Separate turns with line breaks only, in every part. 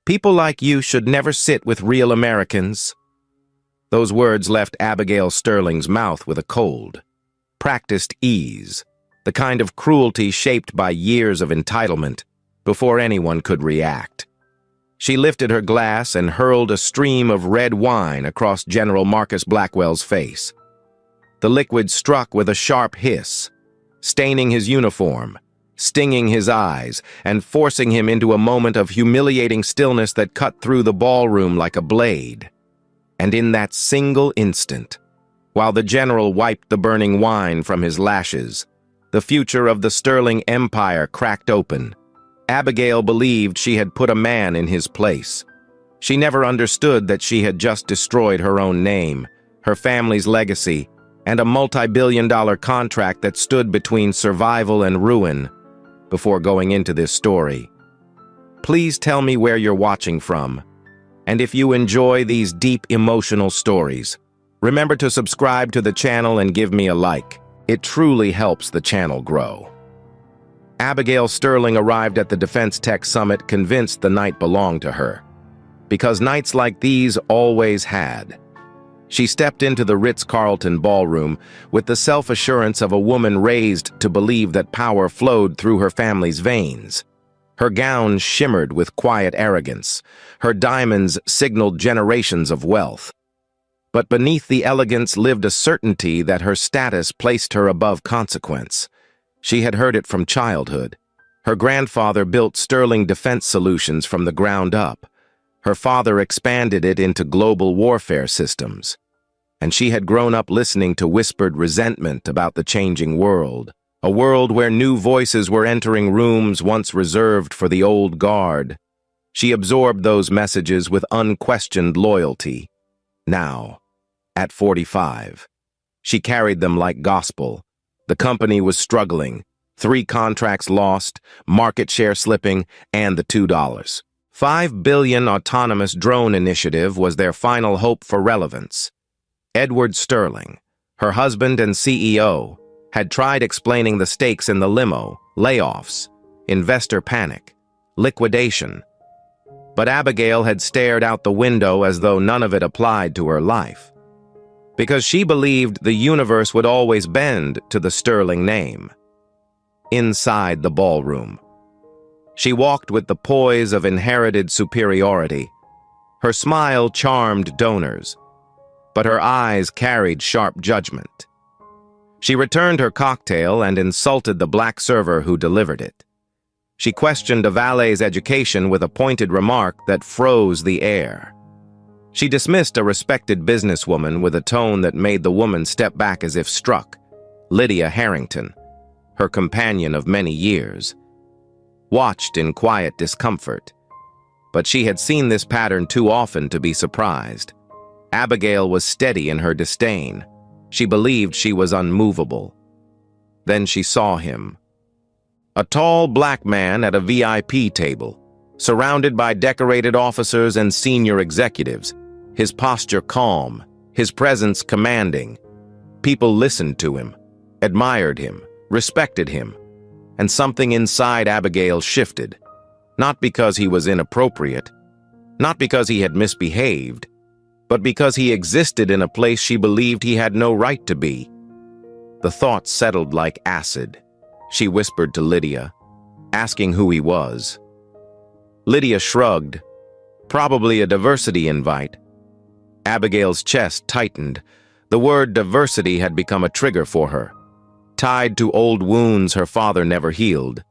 People like you should never sit with real Americans." Those words left Abigail Sterling's mouth with a cold. Practiced ease, the kind of cruelty shaped by years of entitlement, before anyone could react. She lifted her glass and hurled a stream of red wine across General Marcus Blackwell's face. The liquid struck with a sharp hiss, staining his uniform, stinging his eyes, and forcing him into a moment of humiliating stillness that cut through the ballroom like a blade. And in that single instant, while the general wiped the burning wine from his lashes, the future of the Sterling Empire cracked open. Abigail believed she had put a man in his place. She never understood that she had just destroyed her own name, her family's legacy, and a multi-billion-dollar contract that stood between survival and ruin. Before going into this story, please tell me where you're watching from. And if you enjoy these deep emotional stories, remember to subscribe to the channel and give me a like. It truly helps the channel grow. Abigail Sterling arrived at the Defense Tech Summit convinced the night belonged to her, because nights like these always had. She stepped into the Ritz-Carlton ballroom with the self-assurance of a woman raised to believe that power flowed through her family's veins. Her gown shimmered with quiet arrogance. Her diamonds signaled generations of wealth. But beneath the elegance lived a certainty that her status placed her above consequence. She had heard it from childhood. Her grandfather built Sterling Defense Solutions from the ground up. Her father expanded it into global warfare systems. And she had grown up listening to whispered resentment about the changing world, a world where new voices were entering rooms once reserved for the old guard. She absorbed those messages with unquestioned loyalty. Now, at 45, she carried them like gospel. The company was struggling, 3 contracts lost, market share slipping, and the $2.5 billion autonomous drone initiative was their final hope for relevance. Edward Sterling, her husband and CEO, had tried explaining the stakes in the limo, layoffs, investor panic, liquidation. But Abigail had stared out the window as though none of it applied to her life, because she believed the universe would always bend to the Sterling name. Inside the ballroom, she walked with the poise of inherited superiority. Her smile charmed donors, but her eyes carried sharp judgment. She returned her cocktail and insulted the black server who delivered it. She questioned a valet's education with a pointed remark that froze the air. She dismissed a respected businesswoman with a tone that made the woman step back as if struck. Lydia Harrington, her companion of many years, watched in quiet discomfort. But she had seen this pattern too often to be surprised. Abigail was steady in her disdain. She believed she was unmovable. Then she saw him. A tall black man at a VIP table, surrounded by decorated officers and senior executives, his posture calm, his presence commanding. People listened to him, admired him, respected him, and something inside Abigail shifted. Not because he was inappropriate, not because he had misbehaved, but because he existed in a place she believed he had no right to be. The thought settled like acid. She whispered to Lydia, asking who he was. Lydia shrugged. Probably a diversity invite. Abigail's chest tightened. The word diversity had become a trigger for her, tied to old wounds her father never healed.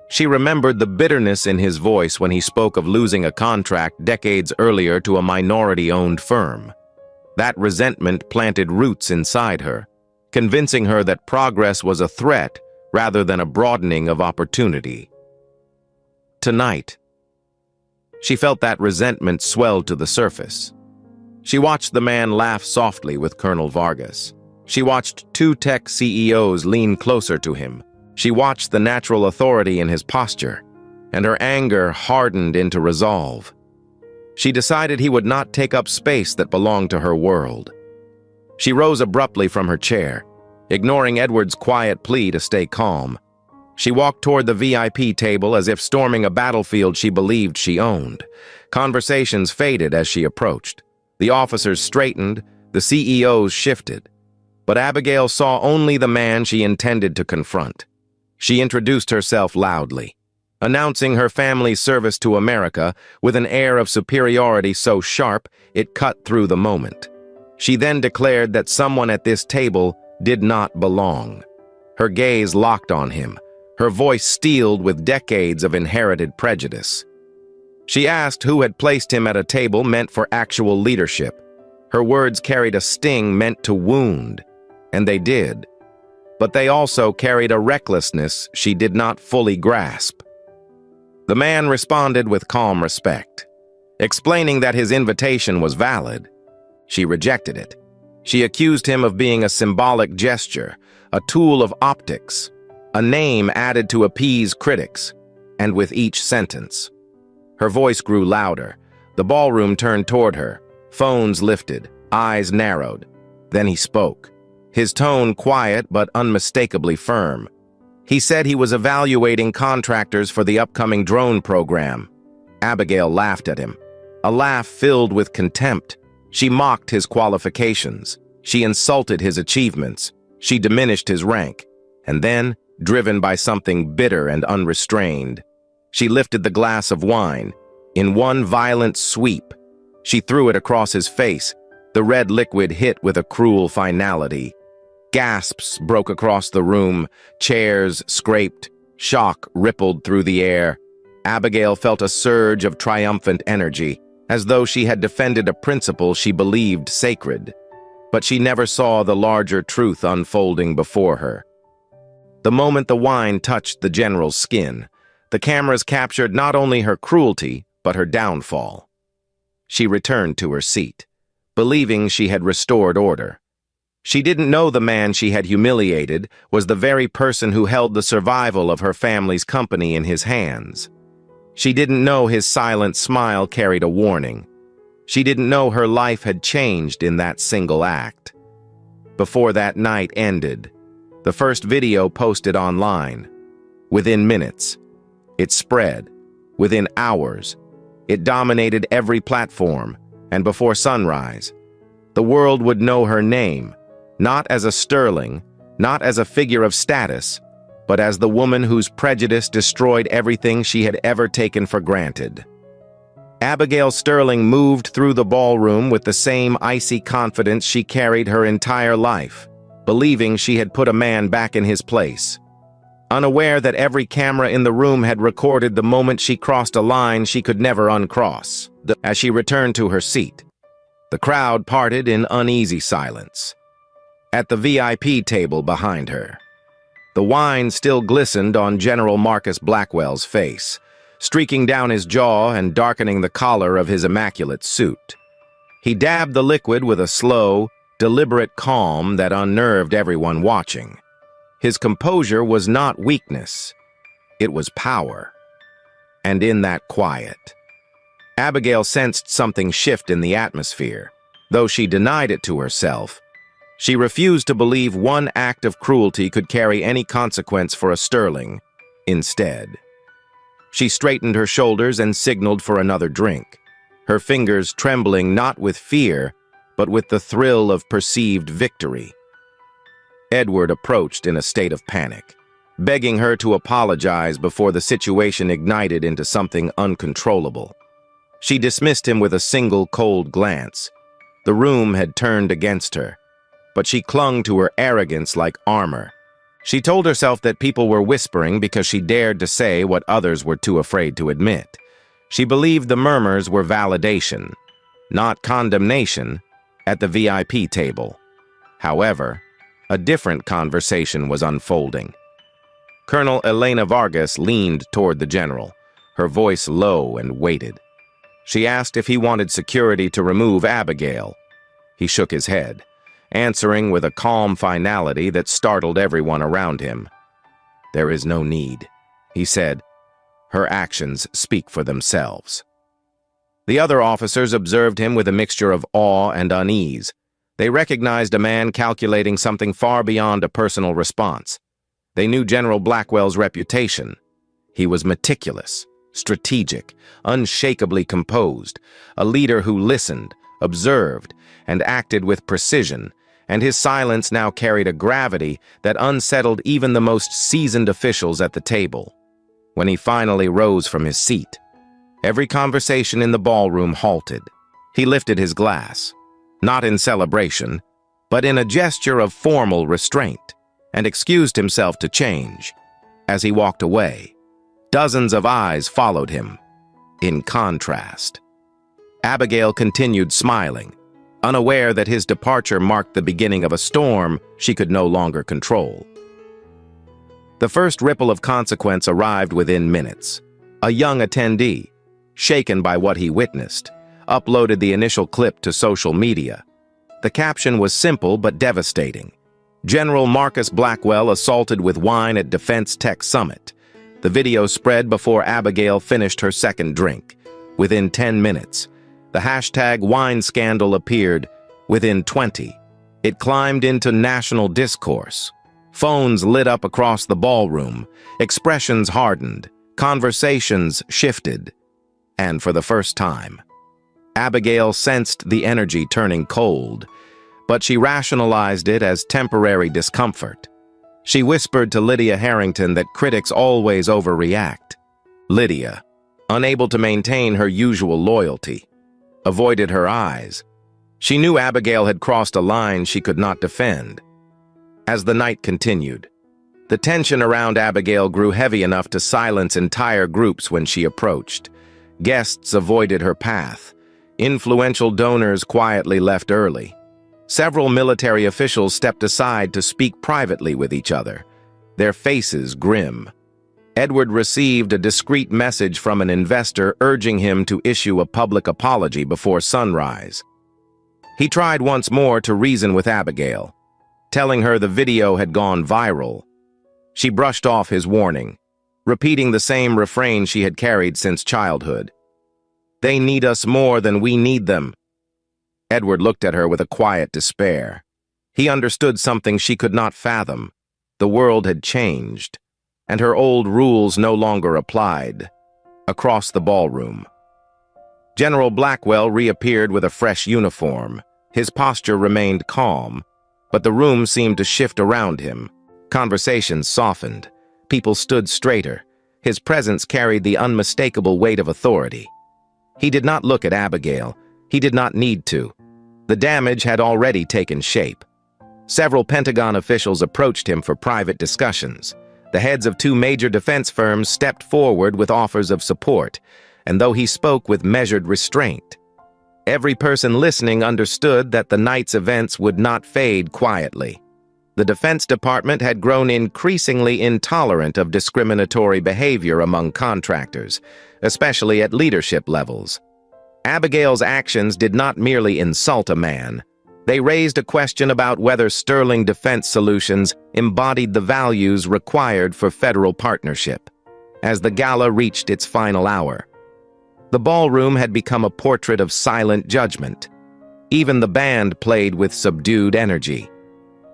She remembered the bitterness in his voice when he spoke of losing a contract decades earlier to a minority-owned firm. That resentment planted roots inside her, convincing her that progress was a threat rather than a broadening of opportunity. Tonight, she felt that resentment swell to the surface. She watched the man laugh softly with Colonel Vargas. She watched 2 tech CEOs lean closer to him. She watched the natural authority in his posture, and her anger hardened into resolve. She decided he would not take up space that belonged to her world. She rose abruptly from her chair, ignoring Edward's quiet plea to stay calm. She walked toward the VIP table as if storming a battlefield she believed she owned. Conversations faded as she approached. The officers straightened, the CEOs shifted. But Abigail saw only the man she intended to confront. She introduced herself loudly, announcing her family's service to America with an air of superiority so sharp it cut through the moment. She then declared that someone at this table did not belong. Her gaze locked on him, her voice steeled with decades of inherited prejudice. She asked who had placed him at a table meant for actual leadership. Her words carried a sting meant to wound, and they did. But they also carried a recklessness she did not fully grasp. The man responded with calm respect, explaining that his invitation was valid. She rejected it. She accused him of being a symbolic gesture, a tool of optics, a name added to appease critics, and with each sentence. Her voice grew louder. The ballroom turned toward her, phones lifted, eyes narrowed. Then he spoke, his tone quiet but unmistakably firm. He said he was evaluating contractors for the upcoming drone program. Abigail laughed at him, a laugh filled with contempt. She mocked his qualifications. She insulted his achievements. She diminished his rank. And then, driven by something bitter and unrestrained, she lifted the glass of wine. In one violent sweep, she threw it across his face. The red liquid hit with a cruel finality. Gasps broke across the room, chairs scraped, shock rippled through the air. Abigail felt a surge of triumphant energy, as though she had defended a principle she believed sacred. But she never saw the larger truth unfolding before her. The moment the wine touched the general's skin, the cameras captured not only her cruelty, but her downfall. She returned to her seat, believing she had restored order. She didn't know the man she had humiliated was the very person who held the survival of her family's company in his hands. She didn't know his silent smile carried a warning. She didn't know her life had changed in that single act. Before that night ended, the first video posted online. Within minutes, it spread. Within hours, it dominated every platform, and before sunrise, the world would know her name, not as a sterling, not as a figure of status, but as the woman whose prejudice destroyed everything she had ever taken for granted. Abigail Sterling moved through the ballroom with the same icy confidence she carried her entire life, believing she had put a man back in his place. Unaware that every camera in the room had recorded the moment she crossed a line she could never uncross. As she returned to her seat, the crowd parted in uneasy silence. At the VIP table behind her, the wine still glistened on General Marcus Blackwell's face, streaking down his jaw and darkening the collar of his immaculate suit. He dabbed the liquid with a slow, deliberate calm that unnerved everyone watching. His composure was not weakness, it was power. And in that quiet, Abigail sensed something shift in the atmosphere. Though she denied it to herself, she refused to believe one act of cruelty could carry any consequence for a sterling. Instead, she straightened her shoulders and signaled for another drink, her fingers trembling not with fear, but with the thrill of perceived victory. Edward approached in a state of panic, begging her to apologize before the situation ignited into something uncontrollable. She dismissed him with a single cold glance. The room had turned against her, but she clung to her arrogance like armor. She told herself that people were whispering because she dared to say what others were too afraid to admit. She believed the murmurs were validation, not condemnation, at the VIP table. However, a different conversation was unfolding. Colonel Elena Vargas leaned toward the general, her voice low and weighted. She asked if he wanted security to remove Abigail. He shook his head, answering with a calm finality that startled everyone around him. "There is no need," he said. "Her actions speak for themselves." The other officers observed him with a mixture of awe and unease. They recognized a man calculating something far beyond a personal response. They knew General Blackwell's reputation. He was meticulous, strategic, unshakably composed, a leader who listened, observed, and acted with precision, and his silence now carried a gravity that unsettled even the most seasoned officials at the table. When he finally rose from his seat, every conversation in the ballroom halted. He lifted his glass, not in celebration, but in a gesture of formal restraint, and excused himself to change. As he walked away, dozens of eyes followed him. In contrast, Abigail continued smiling, unaware that his departure marked the beginning of a storm she could no longer control. The first ripple of consequence arrived within minutes. A young attendee, shaken by what he witnessed, uploaded the initial clip to social media. The caption was simple but devastating. General Marcus Blackwell assaulted with wine at Defense Tech Summit. The video spread before Abigail finished her second drink. Within 10 minutes, the hashtag wine scandal appeared. Within 20, it climbed into national discourse. Phones lit up across the ballroom, expressions hardened, conversations shifted. And for the first time, Abigail sensed the energy turning cold, but she rationalized it as temporary discomfort. She whispered to Lydia Harrington that critics always overreact. Lydia, unable to maintain her usual loyalty, avoided her eyes. She knew Abigail had crossed a line she could not defend. As the night continued, the tension around Abigail grew heavy enough to silence entire groups when she approached. Guests avoided her path. Influential donors quietly left early. Several military officials stepped aside to speak privately with each other, their faces grim. Edward received a discreet message from an investor urging him to issue a public apology before sunrise. He tried once more to reason with Abigail, telling her the video had gone viral. She brushed off his warning, repeating the same refrain she had carried since childhood. "They need us more than we need them." Edward looked at her with a quiet despair. He understood something she could not fathom. The world had changed, and her old rules no longer applied. Across the ballroom, General Blackwell reappeared with a fresh uniform. His posture remained calm, but the room seemed to shift around him. Conversations softened. People stood straighter. His presence carried the unmistakable weight of authority. He did not look at Abigail. He did not need to. The damage had already taken shape. Several Pentagon officials approached him for private discussions. The heads of two major defense firms stepped forward with offers of support, and though he spoke with measured restraint, every person listening understood that the night's events would not fade quietly. The Defense Department had grown increasingly intolerant of discriminatory behavior among contractors, especially at leadership levels. Abigail's actions did not merely insult a man. They raised a question about whether Sterling Defense Solutions embodied the values required for federal partnership. As the gala reached its final hour, the ballroom had become a portrait of silent judgment. Even the band played with subdued energy,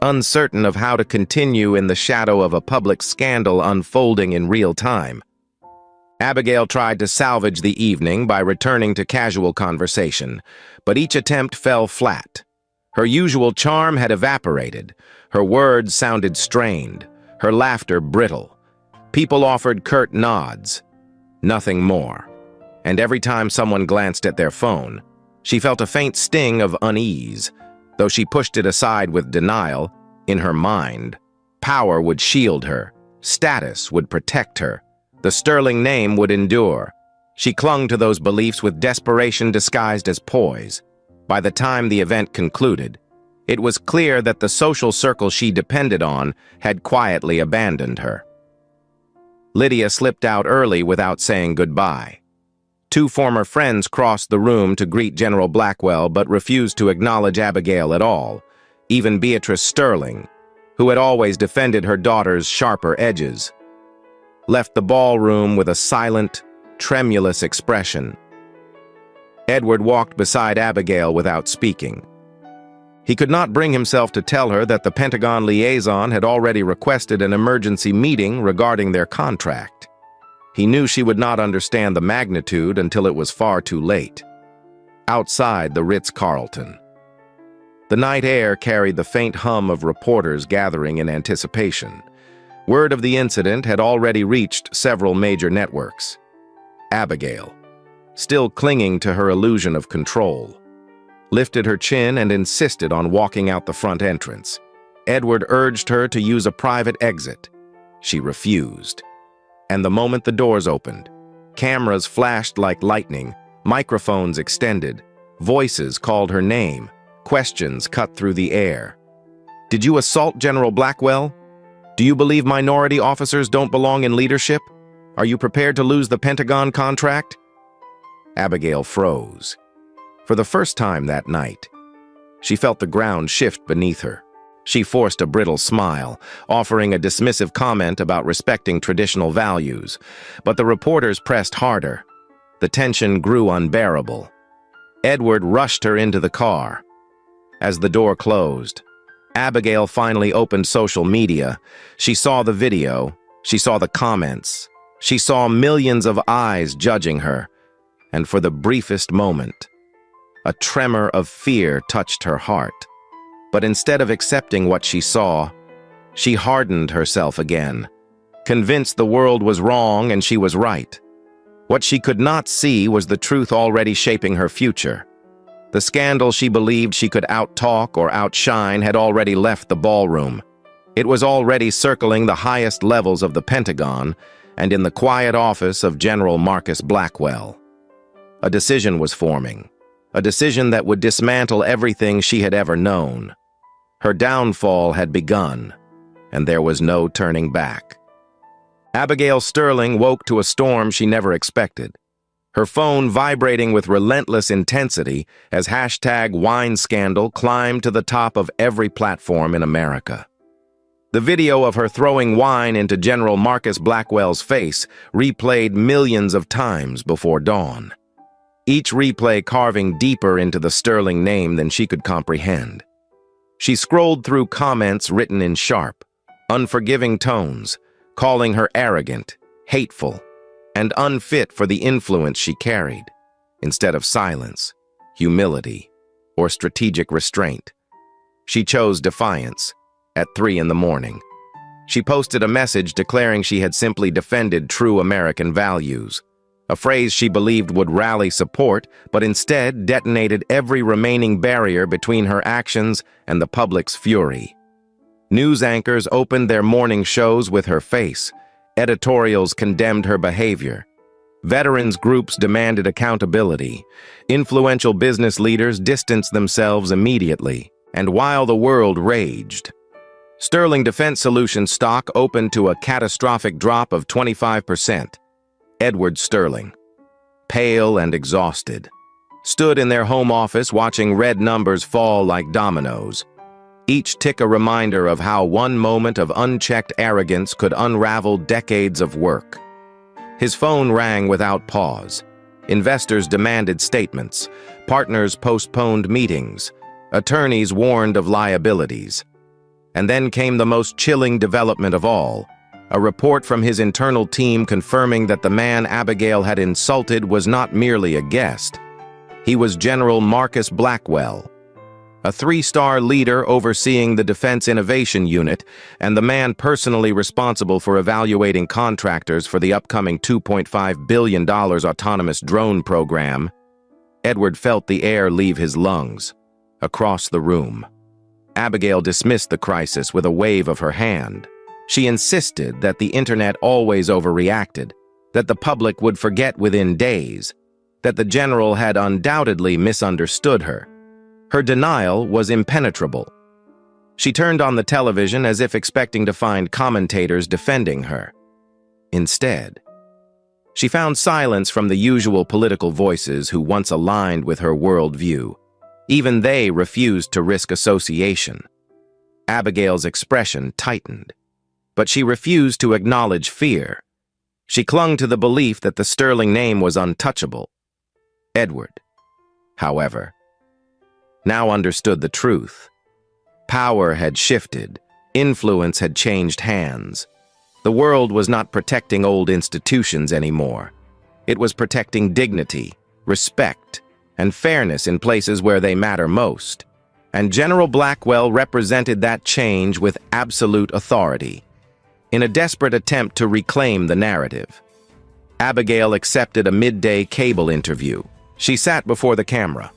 uncertain of how to continue in the shadow of a public scandal unfolding in real time. Abigail tried to salvage the evening by returning to casual conversation, but each attempt fell flat. Her usual charm had evaporated. Her words sounded strained, her laughter brittle. People offered curt nods, nothing more. And every time someone glanced at their phone, she felt a faint sting of unease. Though she pushed it aside with denial, in her mind, power would shield her, status would protect her. The Sterling name would endure. She clung to those beliefs with desperation disguised as poise. By the time the event concluded, it was clear that the social circle she depended on had quietly abandoned her. Lydia slipped out early without saying goodbye. Two former friends crossed the room to greet General Blackwell but refused to acknowledge Abigail at all. Even Beatrice Sterling, who had always defended her daughter's sharper edges, left the ballroom with a silent, tremulous expression. Edward walked beside Abigail without speaking. He could not bring himself to tell her that the Pentagon liaison had already requested an emergency meeting regarding their contract. He knew she would not understand the magnitude until it was far too late. Outside the Ritz-Carlton. The night air carried the faint hum of reporters gathering in anticipation. Word of the incident had already reached several major networks. Abigail, still clinging to her illusion of control, lifted her chin and insisted on walking out the front entrance. Edward urged her to use a private exit. She refused. And the moment the doors opened, cameras flashed like lightning, microphones extended, voices called her name, questions cut through the air. Did you assault General Blackwell? Do you believe minority officers don't belong in leadership? Are you prepared to lose the Pentagon contract? Abigail froze. For the first time that night, she felt the ground shift beneath her. She forced a brittle smile, offering a dismissive comment about respecting traditional values, but the reporters pressed harder. The tension grew unbearable. Edward rushed her into the car. As the door closed, Abigail finally opened social media. She saw the video, she saw the comments, she saw millions of eyes judging her, and for the briefest moment, a tremor of fear touched her heart. But instead of accepting what she saw, she hardened herself again, convinced the world was wrong and she was right. What she could not see was the truth already shaping her future. The scandal she believed she could outtalk or outshine had already left the ballroom. It was already circling the highest levels of the Pentagon and in the quiet office of General Marcus Blackwell. A decision was forming, a decision that would dismantle everything she had ever known. Her downfall had begun, and there was no turning back. Abigail Sterling woke to a storm she never expected, her phone vibrating with relentless intensity as #WineScandal climbed to the top of every platform in America. The video of her throwing wine into General Marcus Blackwell's face replayed millions of times before dawn, each replay carving deeper into the Sterling name than she could comprehend. She scrolled through comments written in sharp, unforgiving tones, calling her arrogant, hateful, and unfit for the influence she carried. Instead of silence, humility, or strategic restraint, she chose defiance. At 3 in the morning, she posted a message declaring she had simply defended true American values, a phrase she believed would rally support, but instead detonated every remaining barrier between her actions and the public's fury. News anchors opened their morning shows with her face. Editorials condemned her behavior. Veterans groups demanded accountability. Influential business leaders distanced themselves immediately. And while the world raged, Sterling Defense Solutions stock opened to a catastrophic drop of 25%. Edward Sterling, pale and exhausted, stood in their home office watching red numbers fall like dominoes, each tick a reminder of how one moment of unchecked arrogance could unravel decades of work. His phone rang without pause. Investors demanded statements. Partners postponed meetings. Attorneys warned of liabilities. And then came the most chilling development of all, a report from his internal team confirming that the man Abigail had insulted was not merely a guest. He was General Marcus Blackwell, a 3-star leader overseeing the Defense Innovation Unit and the man personally responsible for evaluating contractors for the upcoming $2.5 billion autonomous drone program. Edward felt the air leave his lungs. Across the room, Abigail dismissed the crisis with a wave of her hand. She insisted that the internet always overreacted, that the public would forget within days, that the general had undoubtedly misunderstood her. Her denial was impenetrable. She turned on the television as if expecting to find commentators defending her. Instead, she found silence from the usual political voices who once aligned with her worldview. Even they refused to risk association. Abigail's expression tightened. But she refused to acknowledge fear. She clung to the belief that the Sterling name was untouchable. Edward, however, now understood the truth. Power had shifted. Influence had changed hands. The world was not protecting old institutions anymore. It was protecting dignity, respect, and fairness in places where they matter most. And General Blackwell represented that change with absolute authority. In a desperate attempt to reclaim the narrative, Abigail accepted a midday cable interview. She sat before the camera,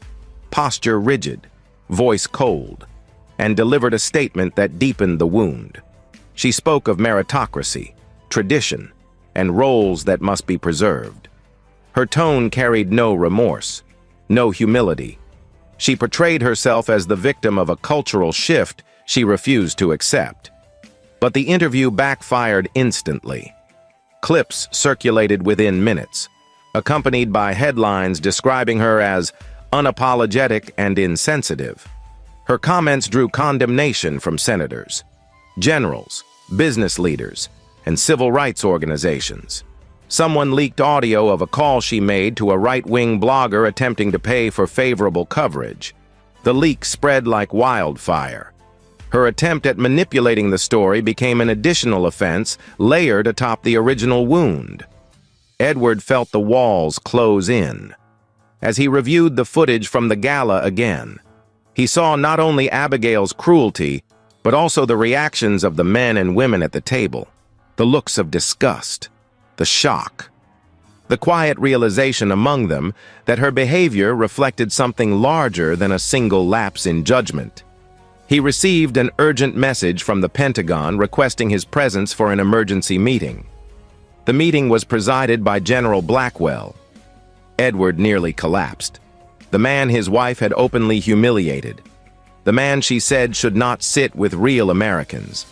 posture rigid, voice cold, and delivered a statement that deepened the wound. She spoke of meritocracy, tradition, and roles that must be preserved. Her tone carried no remorse, no humility. She portrayed herself as the victim of a cultural shift she refused to accept. But the interview backfired instantly. Clips circulated within minutes, accompanied by headlines describing her as unapologetic and insensitive. Her comments drew condemnation from senators, generals, business leaders, and civil rights organizations. Someone leaked audio of a call she made to a right-wing blogger attempting to pay for favorable coverage. The leak spread like wildfire. Her attempt at manipulating the story became an additional offense layered atop the original wound. Edward felt the walls close in. As he reviewed the footage from the gala again, he saw not only Abigail's cruelty, but also the reactions of the men and women at the table, the looks of disgust, the shock, the quiet realization among them that her behavior reflected something larger than a single lapse in judgment. He received an urgent message from the Pentagon requesting his presence for an emergency meeting. The meeting was presided by General Blackwell. Edward nearly collapsed. The man his wife had openly humiliated, the man she said should not sit with real Americans,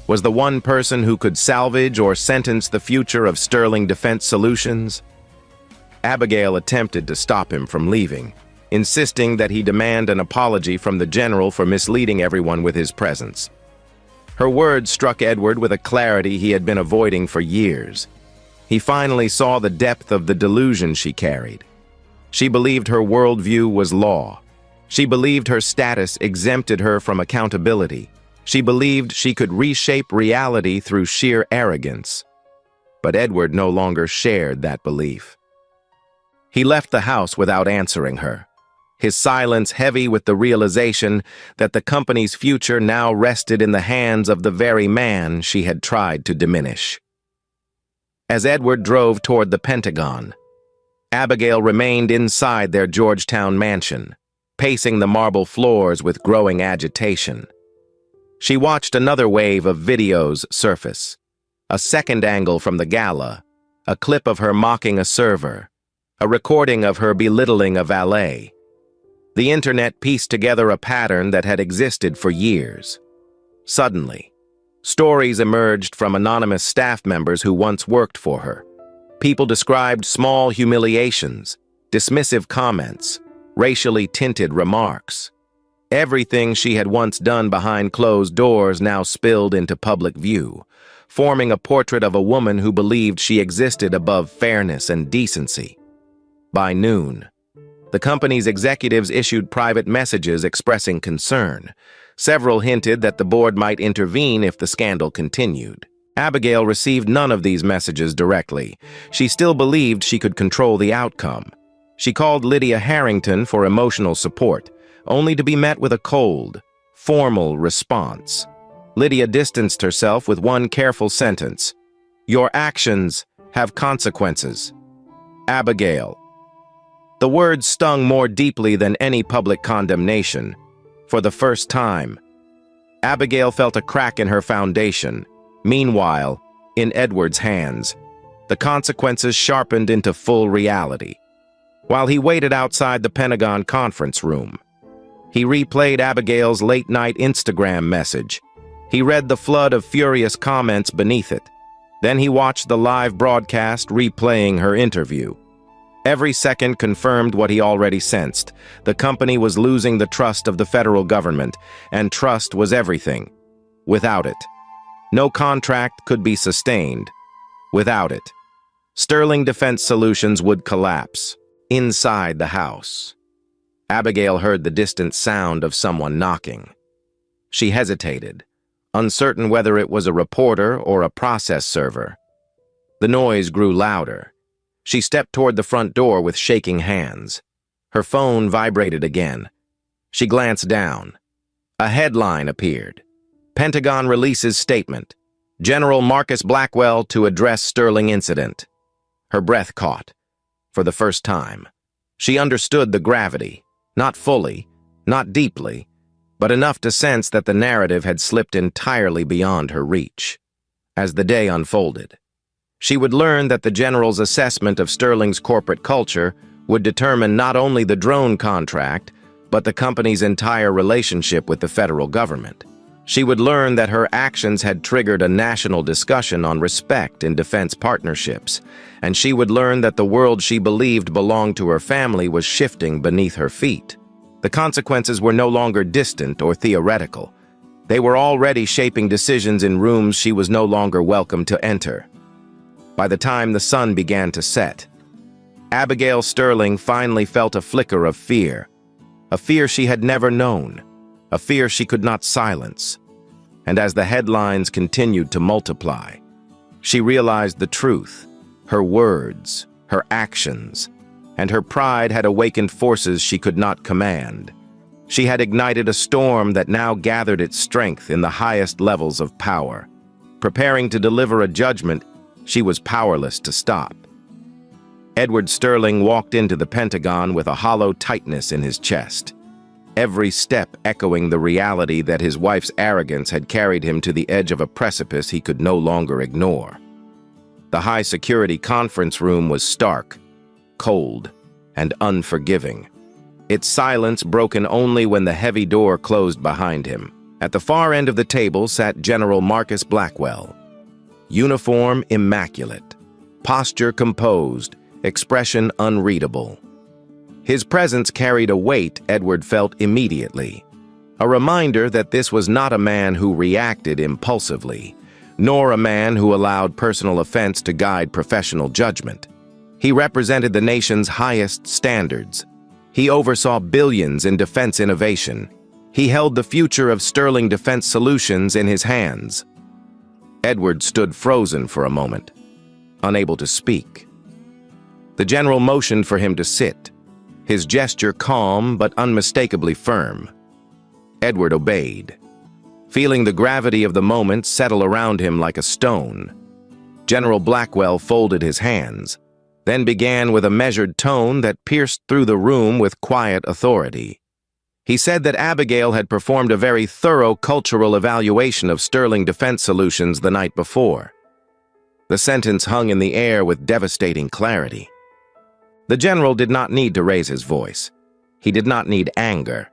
was the one person who could salvage or sentence the future of Sterling Defense Solutions. Abigail attempted to stop him from leaving, insisting that he demand an apology from the general for misleading everyone with his presence. Her words struck Edward with a clarity he had been avoiding for years. He finally saw the depth of the delusion she carried. She believed her worldview was law. She believed her status exempted her from accountability. She believed she could reshape reality through sheer arrogance. But Edward no longer shared that belief. He left the house without answering her, his silence heavy with the realization that the company's future now rested in the hands of the very man she had tried to diminish. As Edward drove toward the Pentagon, Abigail remained inside their Georgetown mansion, pacing the marble floors with growing agitation. She watched another wave of videos surface, a second angle from the gala, a clip of her mocking a server, a recording of her belittling a valet. The internet pieced together a pattern that had existed for years. Suddenly, stories emerged from anonymous staff members who once worked for her. People described small humiliations, dismissive comments, racially tinted remarks. Everything she had once done behind closed doors now spilled into public view, forming a portrait of a woman who believed she existed above fairness and decency. By noon, the company's executives issued private messages expressing concern. Several hinted that the board might intervene if the scandal continued. Abigail received none of these messages directly. She still believed she could control the outcome. She called Lydia Harrington for emotional support, only to be met with a cold, formal response. Lydia distanced herself with one careful sentence: "Your actions have consequences." Abigail. The words stung more deeply than any public condemnation. For the first time, Abigail felt a crack in her foundation. Meanwhile, in Edward's hands, the consequences sharpened into full reality. While he waited outside the Pentagon conference room, he replayed Abigail's late-night Instagram message. He read the flood of furious comments beneath it. Then he watched the live broadcast replaying her interview. Every second confirmed what he already sensed. The company was losing the trust of the federal government, and trust was everything. Without it, no contract could be sustained. Without it, Sterling Defense Solutions would collapse. Inside the house, Abigail heard the distant sound of someone knocking. She hesitated, uncertain whether it was a reporter or a process server. The noise grew louder. She stepped toward the front door with shaking hands. Her phone vibrated again. She glanced down. A headline appeared. Pentagon releases statement. General Marcus Blackwell to address Sterling incident. Her breath caught. For the first time, she understood the gravity, not fully, not deeply, but enough to sense that the narrative had slipped entirely beyond her reach. As the day unfolded, she would learn that the general's assessment of Sterling's corporate culture would determine not only the drone contract, but the company's entire relationship with the federal government. She would learn that her actions had triggered a national discussion on respect in defense partnerships, and she would learn that the world she believed belonged to her family was shifting beneath her feet. The consequences were no longer distant or theoretical. They were already shaping decisions in rooms she was no longer welcome to enter. By the time the sun began to set, Abigail Sterling finally felt a flicker of fear, a fear she had never known, a fear she could not silence. And as the headlines continued to multiply, she realized the truth. Her words, her actions, and her pride had awakened forces she could not command. She had ignited a storm that now gathered its strength in the highest levels of power. Preparing to deliver a judgment she was powerless to stop. Edward Sterling walked into the Pentagon with a hollow tightness in his chest, every step echoing the reality that his wife's arrogance had carried him to the edge of a precipice he could no longer ignore. The high-security conference room was stark, cold, and unforgiving, its silence broken only when the heavy door closed behind him. At the far end of the table sat General Marcus Blackwell, uniform immaculate, posture composed, expression unreadable. His presence carried a weight Edward felt immediately, a reminder that this was not a man who reacted impulsively, nor a man who allowed personal offense to guide professional judgment. He represented the nation's highest standards. He oversaw billions in defense innovation. He held the future of Sterling Defense Solutions in his hands. Edward stood frozen for a moment, unable to speak. The general motioned for him to sit, his gesture calm but unmistakably firm. Edward obeyed, feeling the gravity of the moment settle around him like a stone. General Blackwell folded his hands, then began with a measured tone that pierced through the room with quiet authority. He said that Abigail had performed a very thorough cultural evaluation of Sterling Defense Solutions the night before. The sentence hung in the air with devastating clarity. The general did not need to raise his voice. He did not need anger.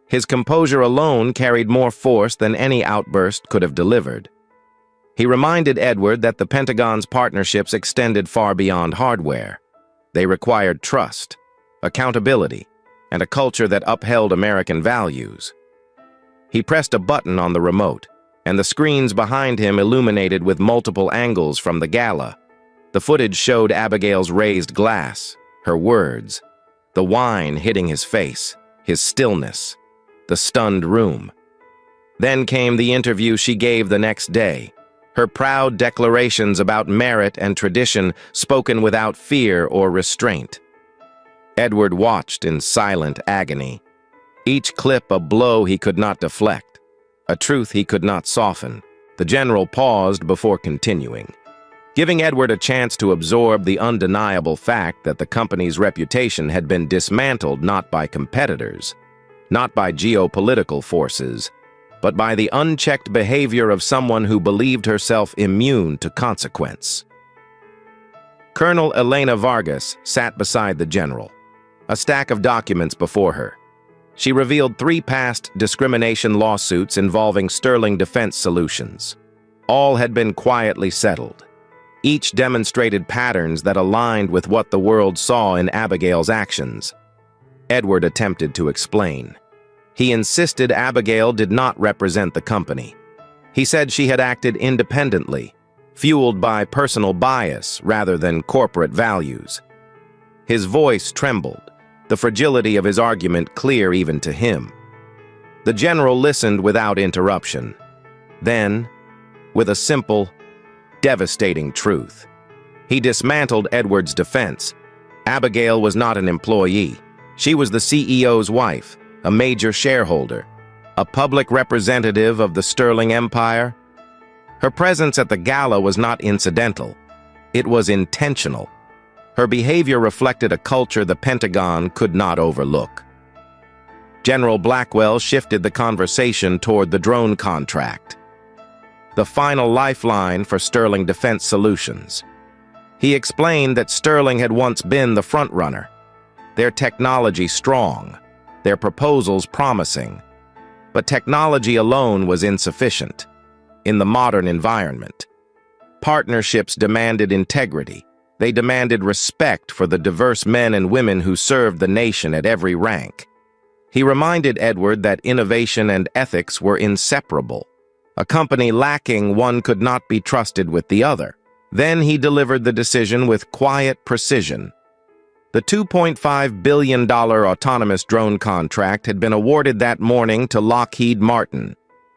His composure alone carried more force than any outburst could have delivered. He reminded Edward that the Pentagon's partnerships extended far beyond hardware. They required trust, accountability, and a culture that upheld American values. He pressed a button on the remote, and the screens behind him illuminated with multiple angles from the Gala. The footage showed Abigail's raised glass, her words, the wine hitting his face, his stillness, the stunned room. Then came the interview she gave the next day, her proud declarations about merit and tradition spoken without fear or restraint. Edward watched in silent agony, each clip a blow he could not deflect, a truth he could not soften. The general paused before continuing, giving Edward a chance to absorb the undeniable fact that the company's reputation had been dismantled not by competitors, not by geopolitical forces, but by the unchecked behavior of someone who believed herself immune to consequence. Colonel Elena Vargas sat beside the general, a stack of documents before her. She revealed 3 past discrimination lawsuits involving Sterling Defense Solutions. All had been quietly settled. Each demonstrated patterns that aligned with what the world saw in Abigail's actions. Edward attempted to explain. He insisted Abigail did not represent the company. He said she had acted independently, fueled by personal bias rather than corporate values. His voice trembled, the fragility of his argument clear even to him. The general listened without interruption. Then, with a simple, devastating truth, he dismantled Edward's defense. Abigail was not an employee. She was the CEO's wife, a major shareholder, a public representative of the Sterling Empire. Her presence at the gala was not incidental. It was intentional. Her behavior reflected a culture the Pentagon could not overlook. General Blackwell shifted the conversation toward the drone contract, the final lifeline for Sterling Defense Solutions. He explained that Sterling had once been the frontrunner, their technology strong, their proposals promising. But technology alone was insufficient in the modern environment. Partnerships demanded integrity. They demanded respect for the diverse men and women who served the nation at every rank. He reminded Edward that innovation and ethics were inseparable. A company lacking one could not be trusted with the other. Then he delivered the decision with quiet precision. The $2.5 billion autonomous drone contract had been awarded that morning to Lockheed Martin.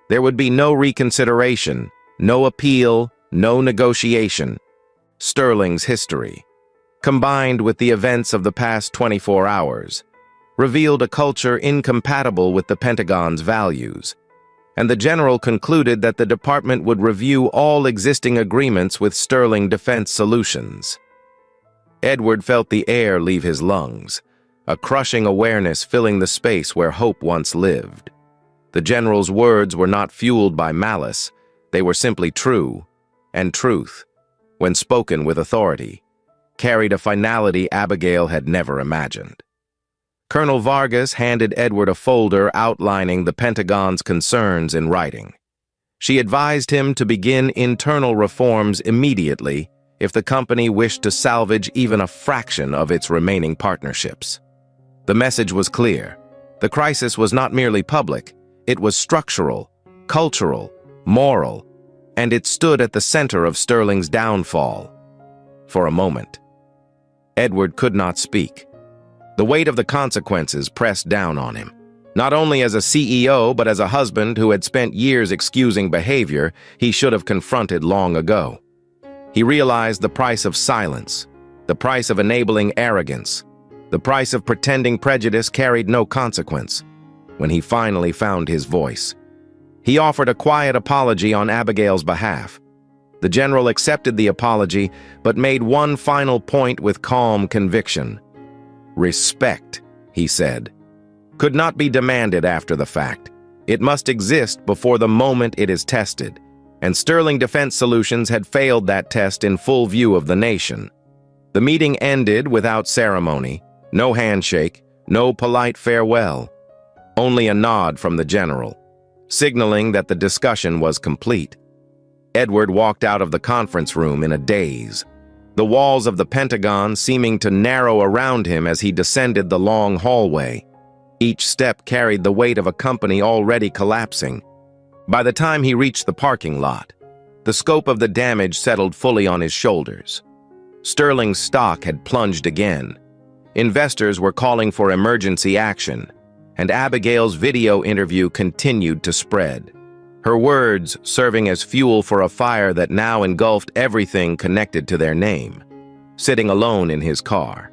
There would be no reconsideration, no appeal, no negotiation. Sterling's history, combined with the events of the past 24 hours, revealed a culture incompatible with the Pentagon's values, and the general concluded that the department would review all existing agreements with Sterling Defense Solutions. Edward felt the air leave his lungs, a crushing awareness filling the space where hope once lived. The general's words were not fueled by malice, they were simply true, and truth, when spoken with authority, carried a finality Abigail had never imagined. Colonel Vargas handed Edward a folder outlining the Pentagon's concerns in writing. She advised him to begin internal reforms immediately if the company wished to salvage even a fraction of its remaining partnerships. The message was clear. The crisis was not merely public, it was structural, cultural, moral, and it stood at the center of Sterling's downfall. For a moment, Edward could not speak. The weight of the consequences pressed down on him. Not only as a CEO, but as a husband who had spent years excusing behavior he should have confronted long ago. He realized the price of silence, the price of enabling arrogance, the price of pretending prejudice carried no consequence. When he finally found his voice, he offered a quiet apology on Abigail's behalf. The general accepted the apology, but made one final point with calm conviction. Respect, he said, could not be demanded after the fact. It must exist before the moment it is tested, and Sterling Defense Solutions had failed that test in full view of the nation. The meeting ended without ceremony, no handshake, no polite farewell, only a nod from the general, signaling that the discussion was complete. Edward walked out of the conference room in a daze, the walls of the Pentagon seeming to narrow around him as he descended the long hallway. Each step carried the weight of a company already collapsing. By the time he reached the parking lot, the scope of the damage settled fully on his shoulders. Sterling's stock had plunged again. Investors were calling for emergency action, and Abigail's video interview continued to spread, her words serving as fuel for a fire that now engulfed everything connected to their name. Sitting alone in his car,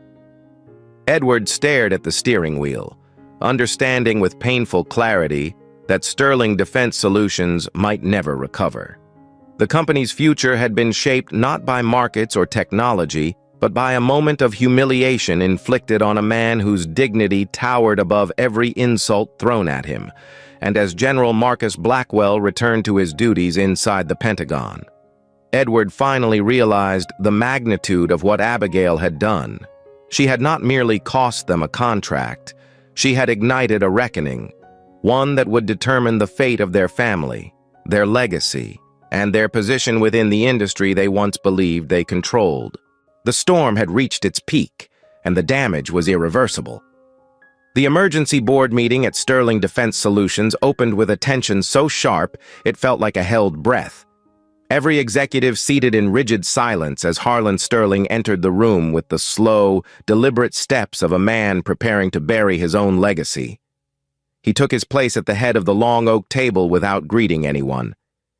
Edward stared at the steering wheel, understanding with painful clarity that Sterling Defense Solutions might never recover. The company's future had been shaped not by markets or technology, but by a moment of humiliation inflicted on a man whose dignity towered above every insult thrown at him, and as General Marcus Blackwell returned to his duties inside the Pentagon, Edward finally realized the magnitude of what Abigail had done. She had not merely cost them a contract, she had ignited a reckoning, one that would determine the fate of their family, their legacy, and their position within the industry they once believed they controlled. The storm had reached its peak, and the damage was irreversible. The emergency board meeting at Sterling Defense Solutions opened with a tension so sharp it felt like a held breath. Every executive seated in rigid silence as Harlan Sterling entered the room with the slow, deliberate steps of a man preparing to bury his own legacy. He took his place at the head of the long oak table without greeting anyone,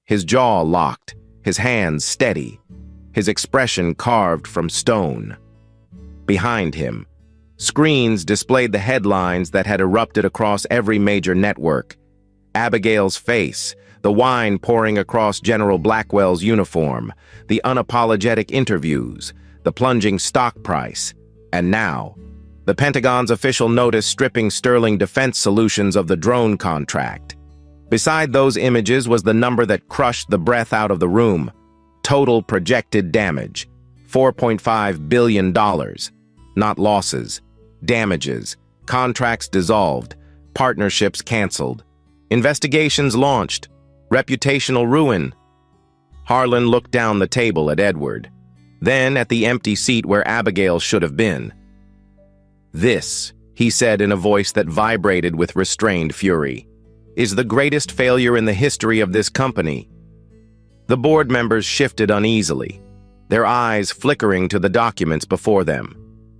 his jaw locked, his hands steady, his expression carved from stone. Behind him, screens displayed the headlines that had erupted across every major network. Abigail's face, the wine pouring across General Blackwell's uniform, the unapologetic interviews, the plunging stock price, and now, the Pentagon's official notice stripping Sterling Defense Solutions of the drone contract. Beside those images was the number that crushed the breath out of the room. Total projected damage, $4.5 billion. Not losses, damages, contracts dissolved, partnerships canceled, investigations launched, reputational ruin. Harlan looked down the table at Edward, then at the empty seat where Abigail should have been. "This," he said in a voice that vibrated with restrained fury, "is the greatest failure in the history of this company." The board members shifted uneasily, their eyes flickering to the documents before them.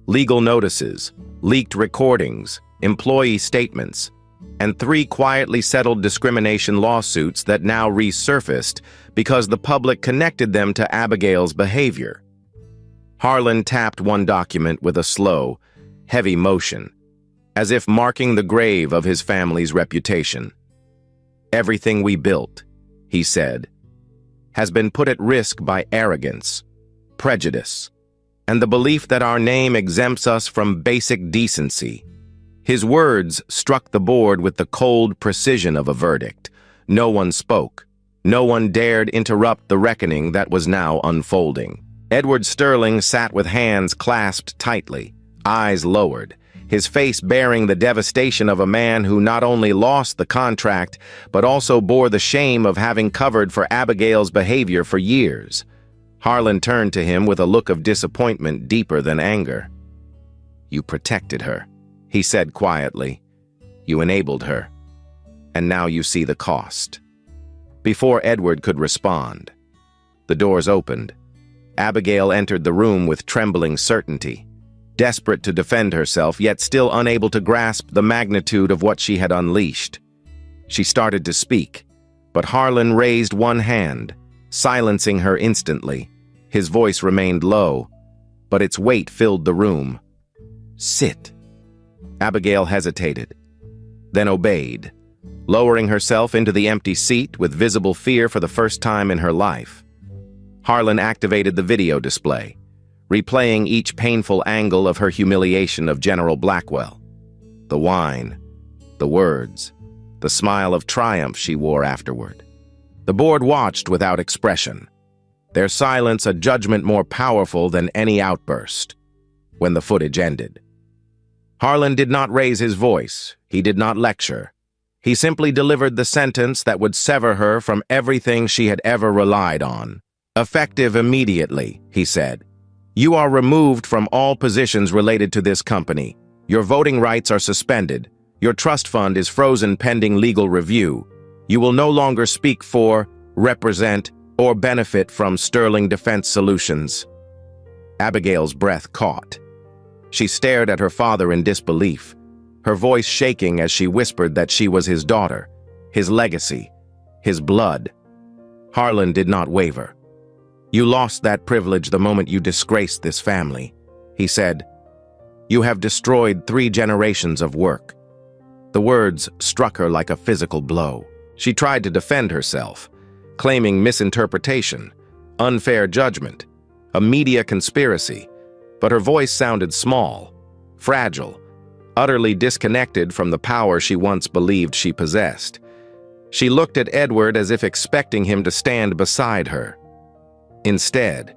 Legal notices, leaked recordings, employee statements, and 3 quietly settled discrimination lawsuits that now resurfaced because the public connected them to Abigail's behavior. Harlan tapped one document with a slow, heavy motion, as if marking the grave of his family's reputation. "Everything we built," he said, "has been put at risk by arrogance, prejudice, and the belief that our name exempts us from basic decency." His words struck the board with the cold precision of a verdict. No one spoke. No one dared interrupt the reckoning that was now unfolding. Edward Sterling sat with hands clasped tightly, eyes lowered, his face bearing the devastation of a man who not only lost the contract, but also bore the shame of having covered for Abigail's behavior for years. Harlan turned to him with a look of disappointment deeper than anger. "You protected her," he said quietly. "You enabled her. And now you see the cost." Before Edward could respond, the doors opened. Abigail entered the room with trembling certainty, desperate to defend herself, yet still unable to grasp the magnitude of what she had unleashed. She started to speak, but Harlan raised one hand, silencing her instantly. His voice remained low, but its weight filled the room. "Sit." Abigail hesitated, then obeyed, lowering herself into the empty seat with visible fear for the first time in her life. Harlan activated the video display, replaying each painful angle of her humiliation of General Blackwell. The wine, the words, the smile of triumph she wore afterward. The board watched without expression, their silence a judgment more powerful than any outburst. When the footage ended, Harlan did not raise his voice, he did not lecture. He simply delivered the sentence that would sever her from everything she had ever relied on. "Effective immediately," he said. "You are removed from all positions related to this company. Your voting rights are suspended. Your trust fund is frozen pending legal review. You will no longer speak for, represent, or benefit from Sterling Defense Solutions." Abigail's breath caught. She stared at her father in disbelief, her voice shaking as she whispered that she was his daughter, his legacy, his blood. Harlan did not waver. "You lost that privilege the moment you disgraced this family," he said. "You have destroyed 3 generations of work." The words struck her like a physical blow. She tried to defend herself, claiming misinterpretation, unfair judgment, a media conspiracy, but her voice sounded small, fragile, utterly disconnected from the power she once believed she possessed. She looked at Edward as if expecting him to stand beside her. Instead,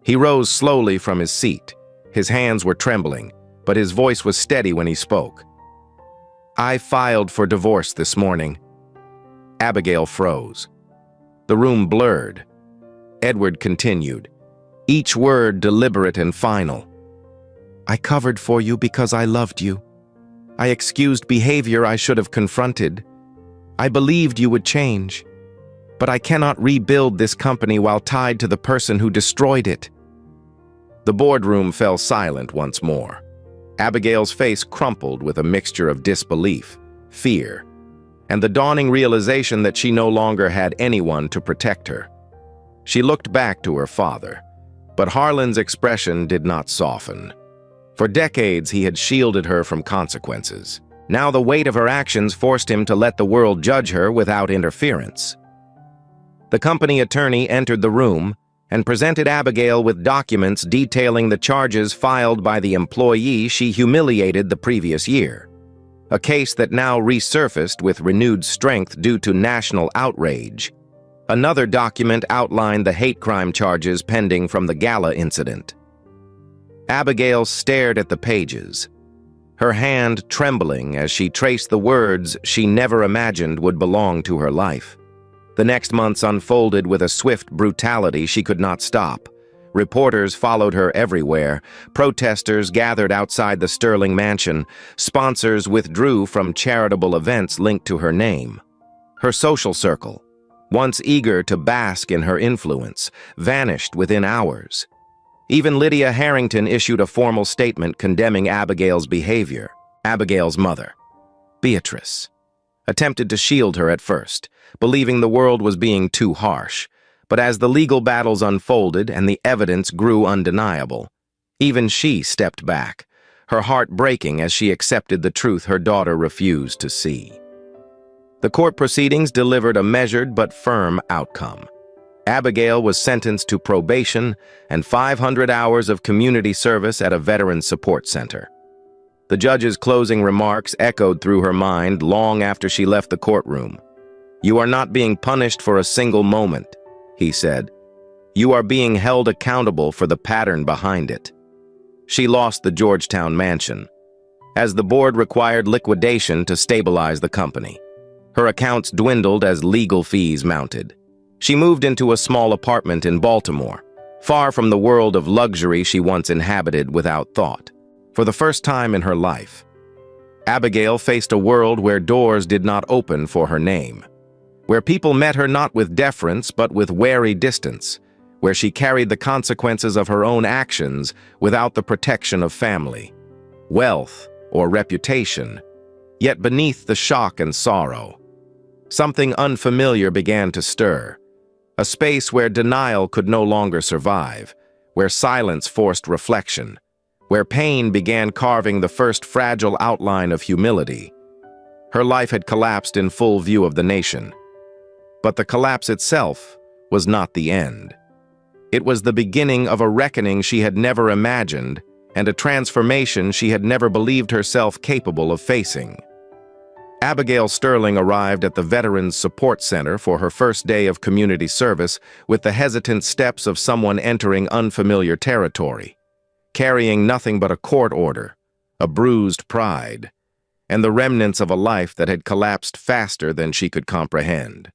he rose slowly from his seat. His hands were trembling, but his voice was steady when he spoke. "I filed for divorce this morning." Abigail froze. The room blurred. Edward continued, each word deliberate and final. "I covered for you because I loved you. I excused behavior I should have confronted. I believed you would change. But I cannot rebuild this company while tied to the person who destroyed it." The boardroom fell silent once more. Abigail's face crumpled with a mixture of disbelief, fear, and the dawning realization that she no longer had anyone to protect her. She looked back to her father, but Harlan's expression did not soften. For decades, he had shielded her from consequences. Now the weight of her actions forced him to let the world judge her without interference. The company attorney entered the room and presented Abigail with documents detailing the charges filed by the employee she humiliated the previous year, a case that now resurfaced with renewed strength due to national outrage. Another document outlined the hate crime charges pending from the Gala incident. Abigail stared at the pages, her hand trembling as she traced the words she never imagined would belong to her life. The next months unfolded with a swift brutality she could not stop. Reporters followed her everywhere. Protesters gathered outside the Sterling mansion. Sponsors withdrew from charitable events linked to her name. Her social circle, once eager to bask in her influence, vanished within hours. Even Lydia Harrington issued a formal statement condemning Abigail's behavior. Abigail's mother, Beatrice, attempted to shield her at first, believing the world was being too harsh. But as the legal battles unfolded and the evidence grew undeniable, even she stepped back, her heart breaking as she accepted the truth her daughter refused to see. The court proceedings delivered a measured but firm outcome. Abigail was sentenced to probation and 500 hours of community service at a veterans support center. The judge's closing remarks echoed through her mind long after she left the courtroom. "You are not being punished for a single moment," he said. "You are being held accountable for the pattern behind it." She lost the Georgetown mansion, as the board required liquidation to stabilize the company. Her accounts dwindled as legal fees mounted. She moved into a small apartment in Baltimore, far from the world of luxury she once inhabited without thought. For the first time in her life, Abigail faced a world where doors did not open for her name, where people met her not with deference but with wary distance, where she carried the consequences of her own actions without the protection of family, wealth, or reputation. Yet beneath the shock and sorrow, something unfamiliar began to stir. A space where denial could no longer survive, where silence forced reflection, where pain began carving the first fragile outline of humility. Her life had collapsed in full view of the nation. But the collapse itself was not the end. It was the beginning of a reckoning she had never imagined and a transformation she had never believed herself capable of facing. Abigail Sterling arrived at the Veterans Support Center for her first day of community service with the hesitant steps of someone entering unfamiliar territory, carrying nothing but a court order, a bruised pride, and the remnants of a life that had collapsed faster than she could comprehend.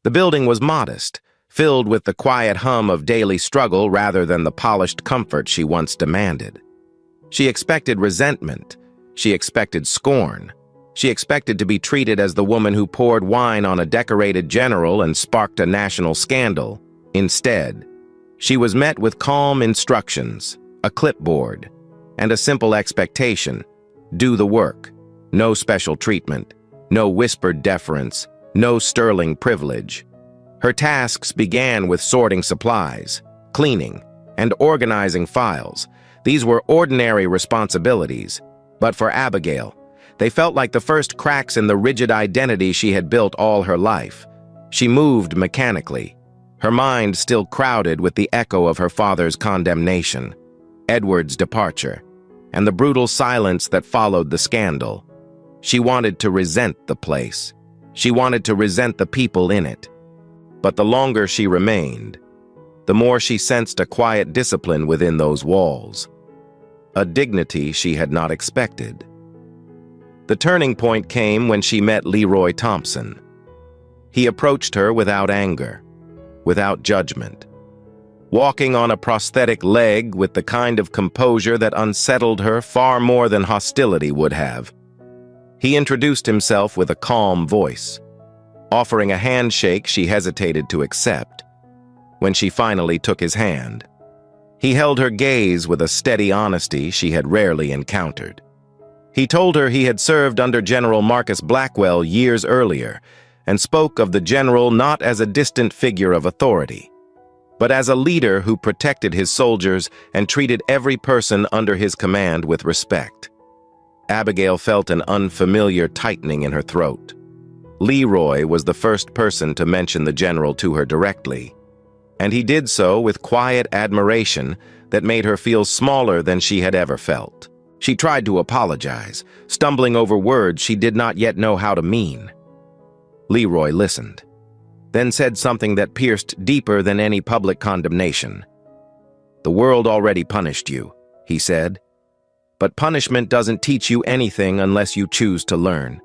The building was modest, filled with the quiet hum of daily struggle rather than the polished comfort she once demanded. She expected resentment. She expected scorn. She expected to be treated as the woman who poured wine on a decorated general and sparked a national scandal. Instead, she was met with calm instructions, a clipboard, and a simple expectation: do the work. No special treatment, no whispered deference, no sterling privilege. Her tasks began with sorting supplies, cleaning, and organizing files. These were ordinary responsibilities, but for Abigail, they felt like the first cracks in the rigid identity she had built all her life. She moved mechanically, her mind still crowded with the echo of her father's condemnation, Edward's departure, and the brutal silence that followed the scandal. She wanted to resent the place. She wanted to resent the people in it. But the longer she remained, the more she sensed a quiet discipline within those walls, a dignity she had not expected. The turning point came when she met Leroy Thompson. He approached her without anger, without judgment, walking on a prosthetic leg with the kind of composure that unsettled her far more than hostility would have. He introduced himself with a calm voice, offering a handshake she hesitated to accept. When she finally took his hand, he held her gaze with a steady honesty she had rarely encountered. He told her he had served under General Marcus Blackwell years earlier and spoke of the general not as a distant figure of authority, but as a leader who protected his soldiers and treated every person under his command with respect. Abigail felt an unfamiliar tightening in her throat. Leroy was the first person to mention the general to her directly, and he did so with quiet admiration that made her feel smaller than she had ever felt. She tried to apologize, stumbling over words she did not yet know how to mean. Leroy listened, then said something that pierced deeper than any public condemnation. "The world already punished you," he said, "but punishment doesn't teach you anything unless you choose to learn."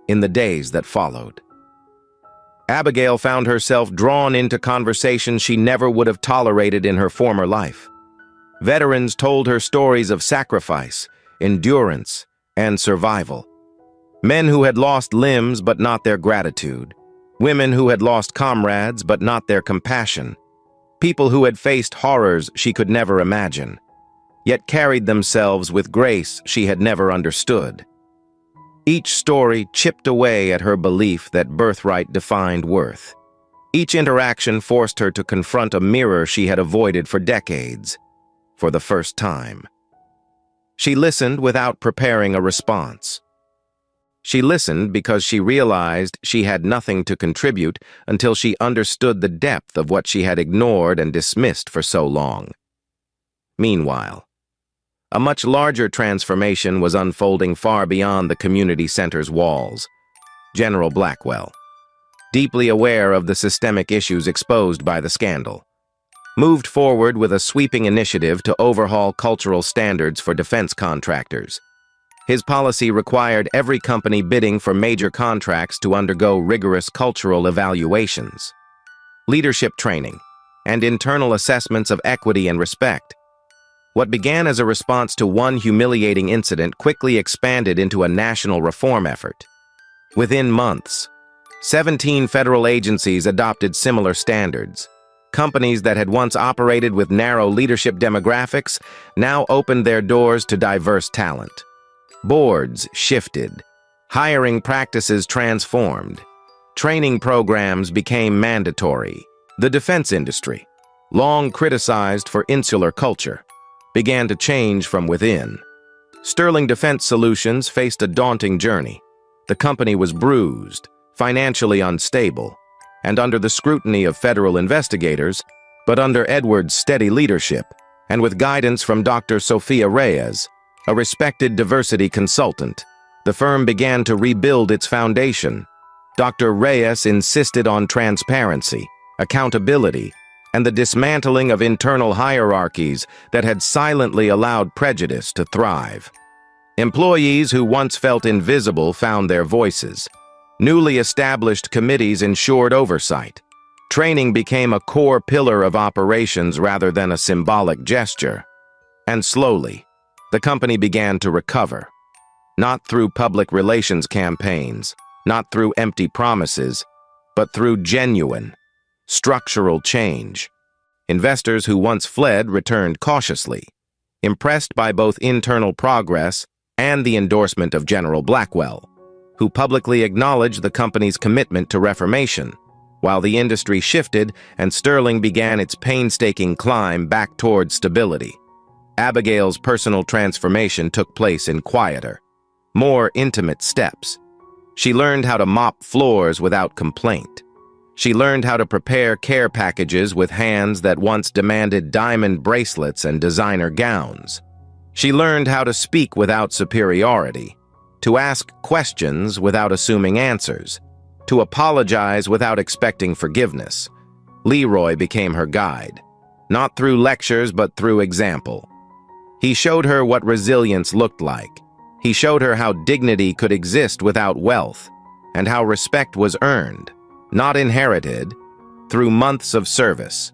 In the days that followed, Abigail found herself drawn into conversations she never would have tolerated in her former life. Veterans told her stories of sacrifice, endurance, and survival. Men who had lost limbs but not their gratitude. Women who had lost comrades but not their compassion. People who had faced horrors she could never imagine, yet carried themselves with grace she had never understood. Each story chipped away at her belief that birthright defined worth. Each interaction forced her to confront a mirror she had avoided for decades, for the first time. She listened without preparing a response. She listened because she realized she had nothing to contribute until she understood the depth of what she had ignored and dismissed for so long. Meanwhile, a much larger transformation was unfolding far beyond the community center's walls. General Blackwell, deeply aware of the systemic issues exposed by the scandal, moved forward with a sweeping initiative to overhaul cultural standards for defense contractors. His policy required every company bidding for major contracts to undergo rigorous cultural evaluations, leadership training, and internal assessments of equity and respect. What began as a response to one humiliating incident quickly expanded into a national reform effort. Within months, 17 federal agencies adopted similar standards. Companies that had once operated with narrow leadership demographics now opened their doors to diverse talent. Boards shifted, hiring practices transformed, training programs became mandatory. The defense industry, long criticized for insular culture, began to change from within. Sterling Defense Solutions faced a daunting journey. The company was bruised, financially unstable, and under the scrutiny of federal investigators, but under Edwards' steady leadership, and with guidance from Dr. Sophia Reyes, a respected diversity consultant, the firm began to rebuild its foundation. Dr. Reyes insisted on transparency, accountability, and the dismantling of internal hierarchies that had silently allowed prejudice to thrive. Employees who once felt invisible found their voices. Newly established committees ensured oversight. Training became a core pillar of operations rather than a symbolic gesture. And slowly, the company began to recover. Not through public relations campaigns, not through empty promises, but through genuine, structural change. Investors who once fled returned cautiously, impressed by both internal progress and the endorsement of General Blackwell, who publicly acknowledged the company's commitment to reformation, while the industry shifted and Sterling began its painstaking climb back toward stability. Abigail's personal transformation took place in quieter, more intimate steps. She learned how to mop floors without complaint. She learned how to prepare care packages with hands that once demanded diamond bracelets and designer gowns. She learned how to speak without superiority, to ask questions without assuming answers, to apologize without expecting forgiveness. Leroy became her guide, not through lectures but through example. He showed her what resilience looked like. He showed her how dignity could exist without wealth, and how respect was earned, not inherited, through months of service.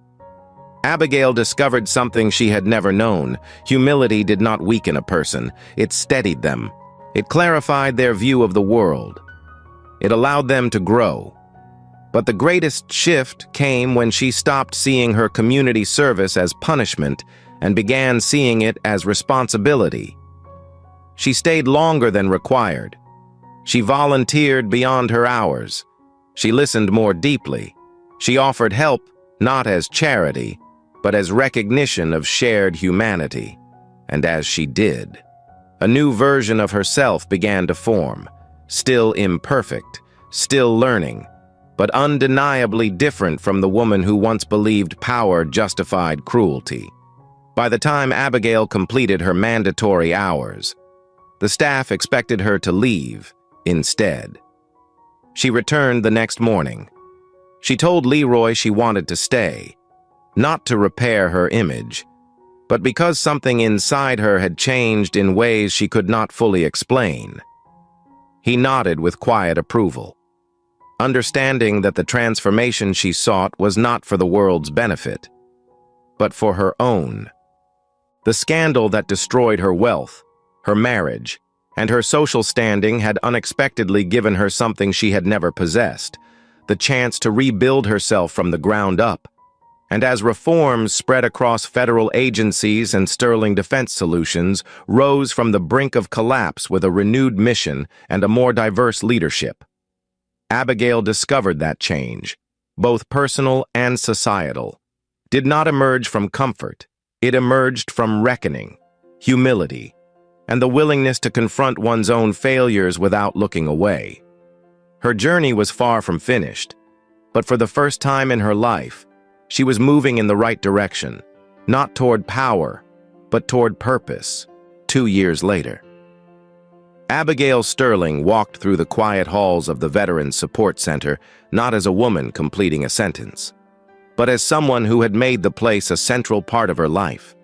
Abigail discovered something she had never known. Humility did not weaken a person, it steadied them. It clarified their view of the world. It allowed them to grow. But the greatest shift came when she stopped seeing her community service as punishment and began seeing it as responsibility. She stayed longer than required. She volunteered beyond her hours. She listened more deeply. She offered help not as charity, but as recognition of shared humanity. And as she did, a new version of herself began to form, still imperfect, still learning, but undeniably different from the woman who once believed power justified cruelty. By the time Abigail completed her mandatory hours, the staff expected her to leave instead. She returned the next morning. She told Leroy she wanted to stay, not to repair her image, but because something inside her had changed in ways she could not fully explain. He nodded with quiet approval, understanding that the transformation she sought was not for the world's benefit, but for her own. The scandal that destroyed her wealth, her marriage, and her social standing had unexpectedly given her something she had never possessed, the chance to rebuild herself from the ground up. And as reforms spread across federal agencies and Sterling Defense Solutions rose from the brink of collapse with a renewed mission and a more diverse leadership, Abigail discovered that change, both personal and societal, did not emerge from comfort. It emerged from reckoning, humility, and the willingness to confront one's own failures without looking away. Her journey was far from finished, but for the first time in her life, she was moving in the right direction, not toward power, but toward purpose. 2 years later, Abigail Sterling walked through the quiet halls of the Veterans Support Center not as a woman completing a sentence, but as someone who had made the place a central part of her life,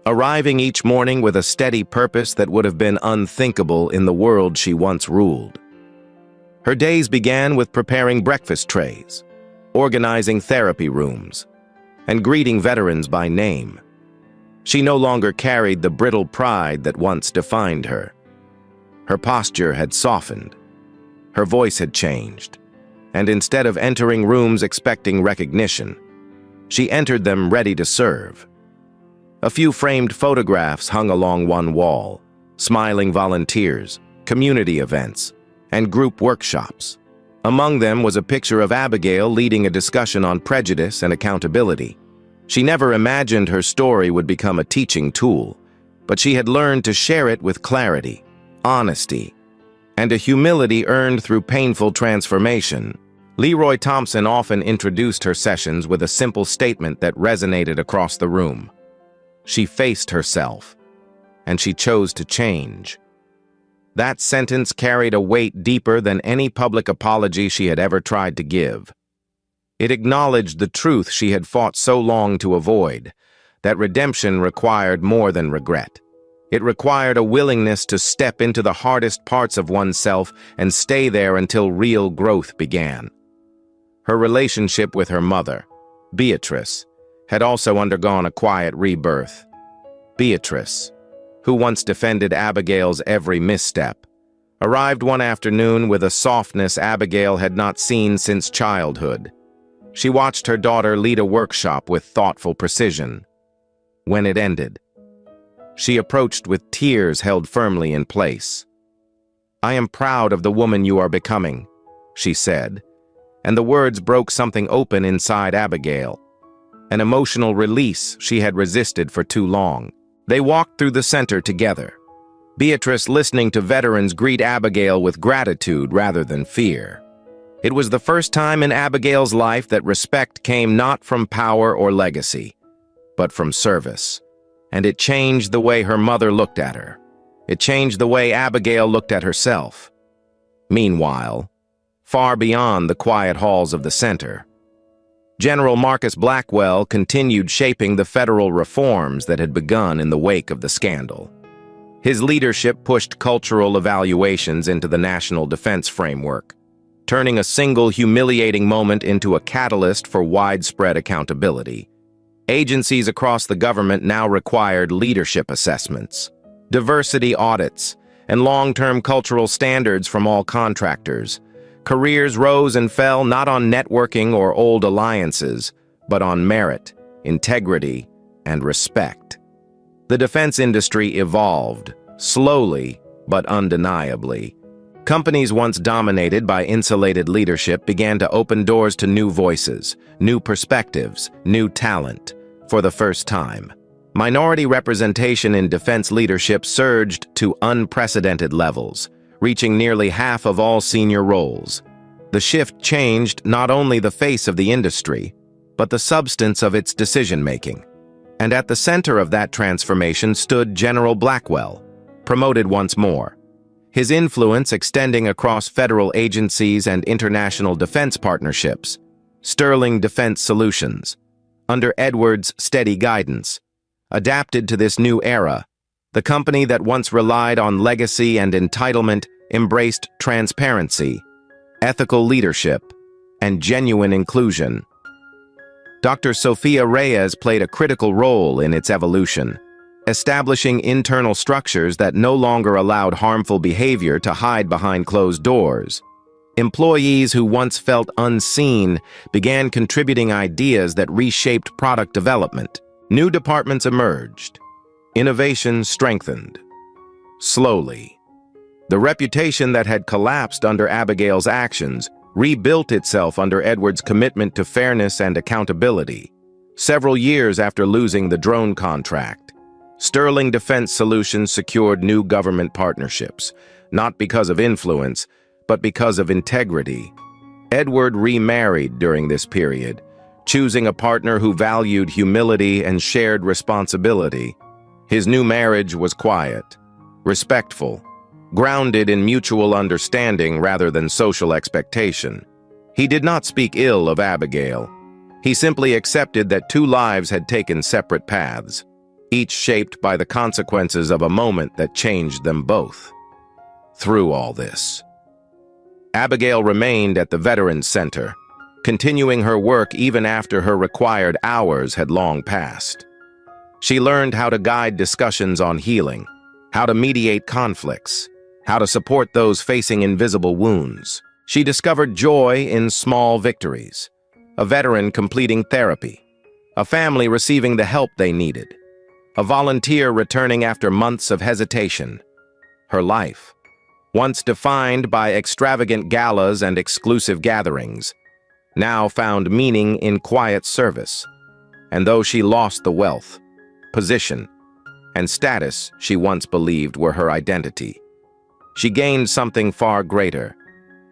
arriving each morning with a steady purpose that would have been unthinkable in the world she once ruled. Her days began with preparing breakfast trays, organizing therapy rooms, and greeting veterans by name. She no longer carried the brittle pride that once defined her. Her posture had softened, her voice had changed, and instead of entering rooms expecting recognition, she entered them ready to serve. A few framed photographs hung along one wall, smiling volunteers, community events, and group workshops. Among them was a picture of Abigail leading a discussion on prejudice and accountability. She never imagined her story would become a teaching tool, but she had learned to share it with clarity, honesty, and a humility earned through painful transformation. Leroy Thompson often introduced her sessions with a simple statement that resonated across the room. She faced herself, and she chose to change. That sentence carried a weight deeper than any public apology she had ever tried to give. It acknowledged the truth she had fought so long to avoid, that redemption required more than regret. It required a willingness to step into the hardest parts of oneself and stay there until real growth began. Her relationship with her mother, Beatrice, had also undergone a quiet rebirth. Beatrice, who once defended Abigail's every misstep, arrived one afternoon with a softness Abigail had not seen since childhood. She watched her daughter lead a workshop with thoughtful precision. When it ended, she approached with tears held firmly in place. "I am proud of the woman you are becoming," she said, and the words broke something open inside Abigail, an emotional release she had resisted for too long. They walked through the center together, Beatrice listening to veterans greet Abigail with gratitude rather than fear. It was the first time in Abigail's life that respect came not from power or legacy, but from service. And it changed the way her mother looked at her. It changed the way Abigail looked at herself. Meanwhile, far beyond the quiet halls of the center, General Marcus Blackwell continued shaping the federal reforms that had begun in the wake of the scandal. His leadership pushed cultural evaluations into the national defense framework, turning a single humiliating moment into a catalyst for widespread accountability. Agencies across the government now required leadership assessments, diversity audits, and long-term cultural standards from all contractors. Careers rose and fell not on networking or old alliances, but on merit, integrity, and respect. The defense industry evolved, slowly but undeniably. Companies once dominated by insulated leadership began to open doors to new voices, new perspectives, new talent. For the first time, minority representation in defense leadership surged to unprecedented levels, reaching nearly half of all senior roles. The shift changed not only the face of the industry, but the substance of its decision-making. And at the center of that transformation stood General Blackwell, promoted once more, his influence extending across federal agencies and international defense partnerships. Sterling Defense Solutions, under Edwards' steady guidance, adapted to this new era. The company that once relied on legacy and entitlement embraced transparency, ethical leadership, and genuine inclusion. Dr. Sophia Reyes played a critical role in its evolution, establishing internal structures that no longer allowed harmful behavior to hide behind closed doors. Employees who once felt unseen began contributing ideas that reshaped product development. New departments emerged. Innovation strengthened. Slowly, the reputation that had collapsed under Abigail's actions rebuilt itself under Edwards' commitment to fairness and accountability. Several years after losing the drone contract, Sterling Defense Solutions secured new government partnerships, not because of influence, but because of integrity. Edward remarried during this period, choosing a partner who valued humility and shared responsibility. His new marriage was quiet, respectful, grounded in mutual understanding rather than social expectation. He did not speak ill of Abigail. He simply accepted that two lives had taken separate paths, each shaped by the consequences of a moment that changed them both. Through all this, Abigail remained at the Veterans Center, continuing her work even after her required hours had long passed. She learned how to guide discussions on healing, how to mediate conflicts, how to support those facing invisible wounds. She discovered joy in small victories, a veteran completing therapy, a family receiving the help they needed, a volunteer returning after months of hesitation. Her life, once defined by extravagant galas and exclusive gatherings, now found meaning in quiet service. And though she lost the wealth, position, and status she once believed were her identity, she gained something far greater,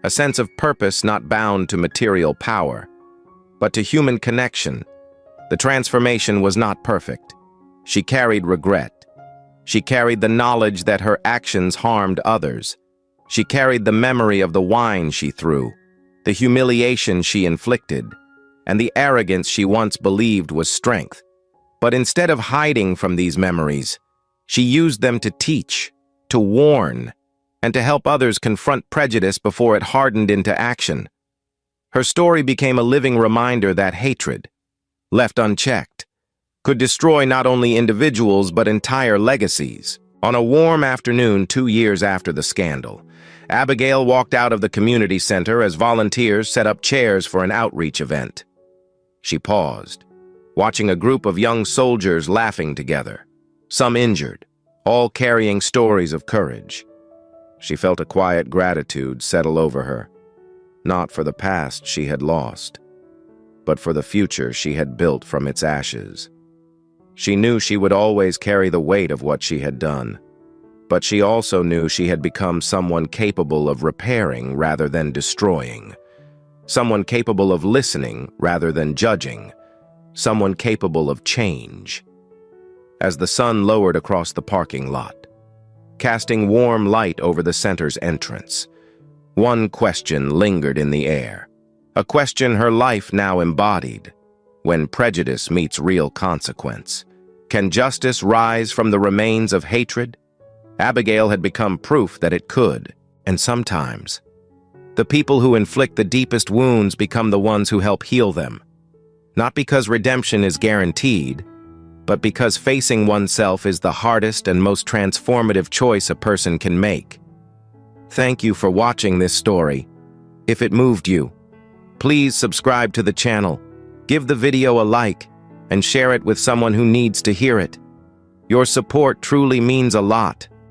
a sense of purpose not bound to material power, but to human connection. The transformation was not perfect. She carried regret. She carried the knowledge that her actions harmed others. She carried the memory of the wine she threw, the humiliation she inflicted, and the arrogance she once believed was strength. But instead of hiding from these memories, she used them to teach, to warn, and to help others confront prejudice before it hardened into action. Her story became a living reminder that hatred, left unchecked, could destroy not only individuals but entire legacies. On a warm afternoon 2 years after the scandal, Abigail walked out of the community center as volunteers set up chairs for an outreach event. She paused, watching a group of young soldiers laughing together, some injured, all carrying stories of courage. She felt a quiet gratitude settle over her, not for the past she had lost, but for the future she had built from its ashes. She knew she would always carry the weight of what she had done, but she also knew she had become someone capable of repairing rather than destroying, someone capable of listening rather than judging, someone capable of change. As the sun lowered across the parking lot, casting warm light over the center's entrance, one question lingered in the air, a question her life now embodied. When prejudice meets real consequence, can justice rise from the remains of hatred? Abigail had become proof that it could, and sometimes, the people who inflict the deepest wounds become the ones who help heal them. Not because redemption is guaranteed, but because facing oneself is the hardest and most transformative choice a person can make. Thank you for watching this story. If it moved you, please subscribe to the channel, give the video a like, and share it with someone who needs to hear it. Your support truly means a lot.